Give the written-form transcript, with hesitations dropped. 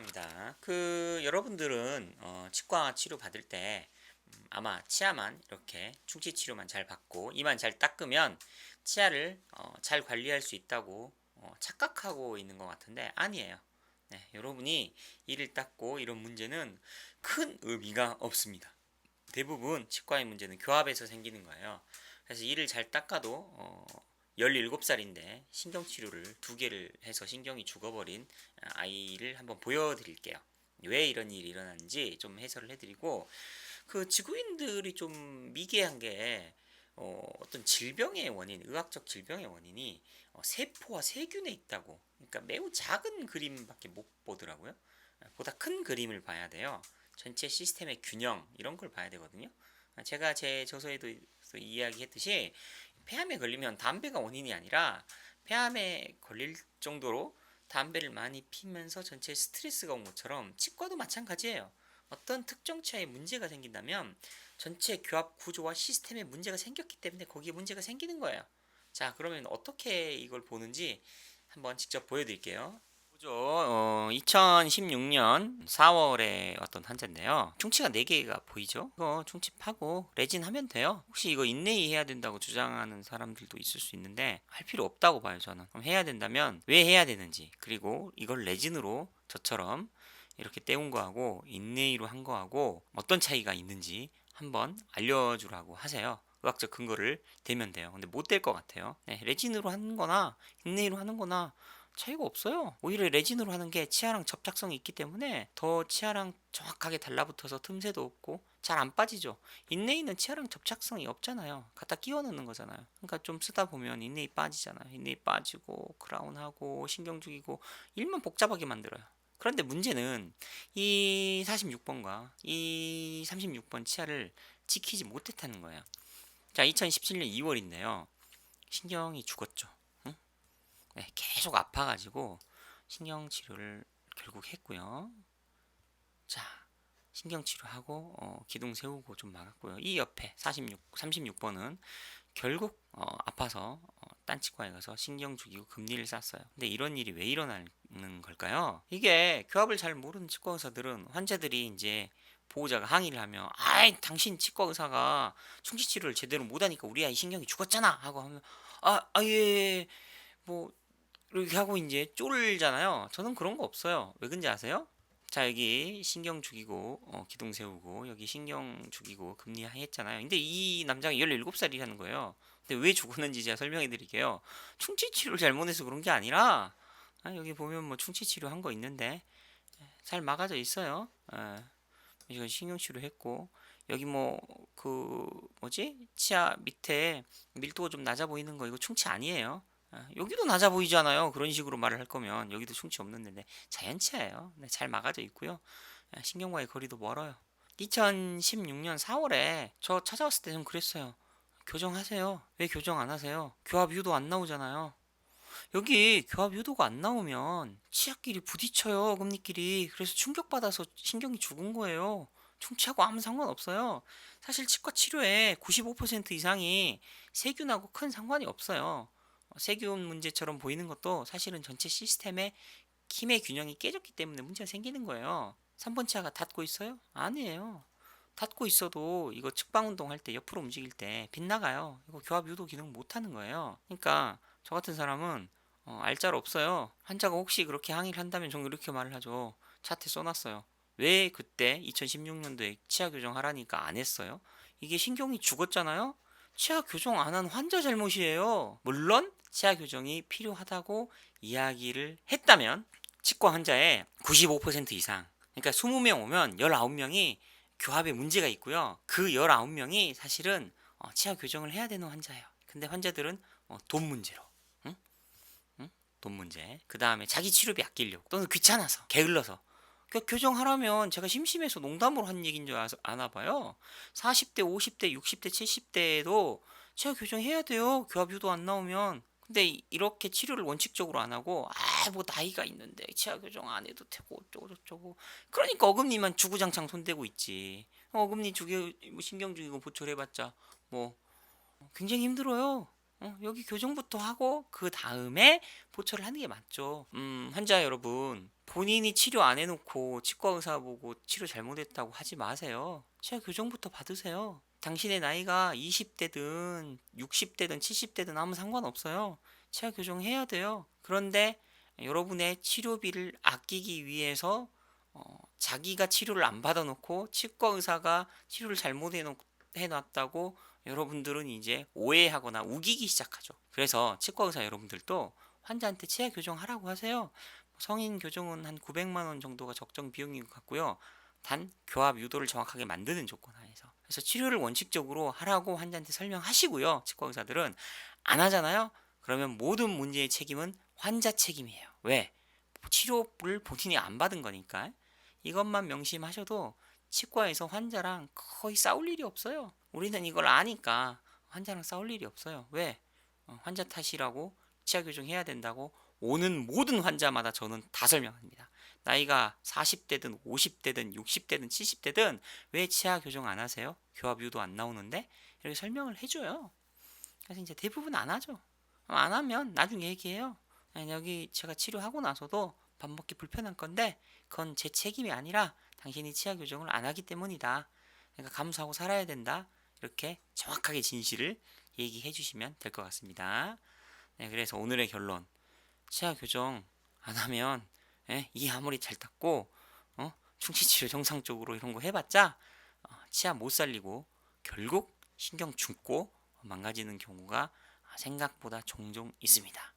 감사합니다. 여러분들은 치과 치료 받을 때 아마 치아만 이렇게 충치 치료만 잘 받고 이만 잘 닦으면 치아를 잘 관리할 수 있다고 착각하고 있는 것 같은데 아니에요. 네, 여러분이 이를 닦고 이런 문제는 큰 의미가 없습니다. 대부분 치과의 문제는 교합에서 생기는 거예요. 그래서 이를 잘 닦아도 17살인데 신경치료를 두 개를 해서 신경이 죽어버린 아이를 한번 보여드릴게요. 왜 이런 일이 일어나는지 좀 해설을 해드리고 지구인들이 좀 미개한 게 어떤 질병의 원인, 의학적 질병의 원인이 세포와 세균에 있다고. 그러니까 매우 작은 그림밖에 못 보더라고요. 보다 큰 그림을 봐야 돼요. 전체 시스템의 균형 이런 걸 봐야 되거든요. 제가 제 저서에도 이야기했듯이 폐암에 걸리면 담배가 원인이 아니라 폐암에 걸릴 정도로 담배를 많이 피면서 전체에 스트레스가 온 것처럼 치과도 마찬가지예요. 어떤 특정 치아에 문제가 생긴다면 전체 교합 구조와 시스템에 문제가 생겼기 때문에 거기에 문제가 생기는 거예요. 자, 그러면 어떻게 이걸 보는지 한번 직접 보여드릴게요. 보죠. 2016년 4월에 어떤 환자인데요. 충치가 4개가 보이죠? 이거 충치 파고 레진 하면 돼요. 혹시 이거 인레이 해야 된다고 주장하는 사람들도 있을 수 있는데 할 필요 없다고 봐요, 저는. 그럼 해야 된다면 왜 해야 되는지, 그리고 이걸 레진으로 저처럼 이렇게 때운 거하고 인레이로 한 거하고 어떤 차이가 있는지 한번 알려주라고 하세요. 의학적 근거를 대면 돼요. 근데 못 될 것 같아요. 네, 레진으로 하는 거나 인레이로 하는 거나 차이가 없어요. 오히려 레진으로 하는 게 치아랑 접착성이 있기 때문에 더 치아랑 정확하게 달라붙어서 틈새도 없고 잘 안 빠지죠. 인레이는 치아랑 접착성이 없잖아요. 갖다 끼워 넣는 거잖아요. 그러니까 좀 쓰다 보면 인레이 빠지잖아요. 인레이 빠지고 크라운하고 신경 죽이고 일만 복잡하게 만들어요. 그런데 문제는 이 46번과 이 36번 치아를 지키지 못했다는 거예요. 자, 2017년 2월인데요. 신경이 죽었죠. 응? 네, 계속 아파가지고 신경치료를 결국 했고요. 자, 신경치료하고 기둥 세우고 좀 막았고요. 이 옆에 36번은 결국 아파서 딴 치과에 가서 신경 죽이고 금리를 쌌어요. 근데 이런 일이 왜 일어나는 걸까요? 이게 교합을 잘 모르는 치과 의사들은 환자들이 이제 보호자가 항의를 하면 아이 당신 치과 의사가 충치 치료를 제대로 못하니까 우리 아이 신경이 죽었잖아 하고 하면 아예 뭐 이렇게 하고 이제 쫄잖아요. 저는 그런 거 없어요. 왜 그런지 아세요? 자, 여기 신경 죽이고 기둥 세우고 여기 신경 죽이고 금리 했잖아요. 근데 이 남자가 17살이라는 거예요. 근데 왜 죽었는지 제가 설명해 드릴게요. 충치 치료를 잘못해서 그런 게 아니라 여기 보면 뭐 충치 치료 한 거 있는데 잘 막아져 있어요. 이거 신경 치료했고 여기 뭐 뭐지? 치아 밑에 밀도가 좀 낮아 보이는 거 이거 충치 아니에요. 여기도 낮아 보이잖아요. 그런 식으로 말을 할 거면 여기도 충치 없는데 자연치아예요. 네, 잘 막아져 있고요. 신경과의 거리도 멀어요. 2016년 4월에 저 찾아왔을 때 좀 그랬어요. 교정하세요. 왜 교정 안 하세요? 교합 유도 안 나오잖아요. 여기 교합 유도가 안 나오면 치아끼리 부딪혀요, 어금니끼리. 그래서 충격받아서 신경이 죽은 거예요. 충치하고 아무 상관없어요. 사실 치과 치료의 95% 이상이 세균하고 큰 상관이 없어요. 세균 문제처럼 보이는 것도 사실은 전체 시스템의 힘의 균형이 깨졌기 때문에 문제가 생기는 거예요. 3번 치아가 닿고 있어요? 아니에요. 닿고 있어도 이거 측방 운동 할 때 옆으로 움직일 때 빗나가요. 이거 교합 유도 기능 못 하는 거예요. 그러니까 저 같은 사람은 알짤 없어요. 환자가 혹시 그렇게 항의를 한다면 저는 이렇게 말을 하죠. 차트에 써놨어요. 왜 그때 2016년도에 치아 교정하라니까 안 했어요? 이게 신경이 죽었잖아요? 치아 교정 안 한 환자 잘못이에요. 물론 치아 교정이 필요하다고 이야기를 했다면 치과 환자의 95% 이상, 그러니까 20명 오면 19명이 교합에 문제가 있고요. 그 19명이 사실은 치아 교정을 해야 되는 환자예요. 근데 환자들은 돈 문제로, 응? 응? 돈 문제. 그 다음에 자기 치료비 아끼려고 또는 귀찮아서 게을러서. 그러니까 교정하라면 제가 심심해서 농담으로 한 얘기인 줄 아나 봐요. 40대, 50대, 60대, 70대에도 치아 교정해야 돼요. 교합 유도 안 나오면. 근데 이렇게 치료를 원칙적으로 안 하고 뭐 나이가 있는데 치아 교정 안 해도 되고 어쩌고 저쩌고, 그러니까 어금니만 주구장창 손대고 있지. 어금니 죽여 뭐 신경 죽이고 보철해봤자 뭐 굉장히 힘들어요. 여기 교정부터 하고 그 다음에 보초를 하는 게 맞죠. 환자 여러분, 본인이 치료 안 해놓고 치과 의사 보고 치료 잘못했다고 하지 마세요. 치아 교정부터 받으세요. 당신의 나이가 20대든 60대든 70대든 아무 상관없어요. 치아 교정해야 돼요. 그런데 여러분의 치료비를 아끼기 위해서 자기가 치료를 안 받아놓고 치과 의사가 치료를 해놨다고 여러분들은 이제 오해하거나 우기기 시작하죠. 그래서 치과 의사 여러분들도 환자한테 치아 교정하라고 하세요. 성인 교정은 한 900만 원 정도가 적정 비용인 것 같고요. 단 교합 유도를 정확하게 만드는 조건 하에서. 그래서 치료를 원칙적으로 하라고 환자한테 설명하시고요. 치과 의사들은 안 하잖아요. 그러면 모든 문제의 책임은 환자 책임이에요. 왜? 치료를 본인이 안 받은 거니까. 이것만 명심하셔도 치과에서 환자랑 거의 싸울 일이 없어요. 우리는 이걸 아니까 환자랑 싸울 일이 없어요. 왜? 환자 탓이라고 치아 교정해야 된다고 오는 모든 환자마다 저는 다 설명합니다. 나이가 40대든 50대든 60대든 70대든 왜 치아 교정 안 하세요? 교합 유도 안 나오는데? 이렇게 설명을 해줘요. 그래서 이제 대부분 안 하죠. 안 하면 나중에 얘기해요. 여기 제가 치료하고 나서도 밥 먹기 불편한 건데 그건 제 책임이 아니라 당신이 치아 교정을 안 하기 때문이다. 그러니까 감수하고 살아야 된다. 이렇게 정확하게 진실을 얘기해 주시면 될 것 같습니다. 네, 그래서 오늘의 결론. 치아 교정 안 하면 이 아무리 잘 닦고 충치치료 정상적으로 이런 거 해봤자 치아 못 살리고 결국 신경 죽고 망가지는 경우가 생각보다 종종 있습니다.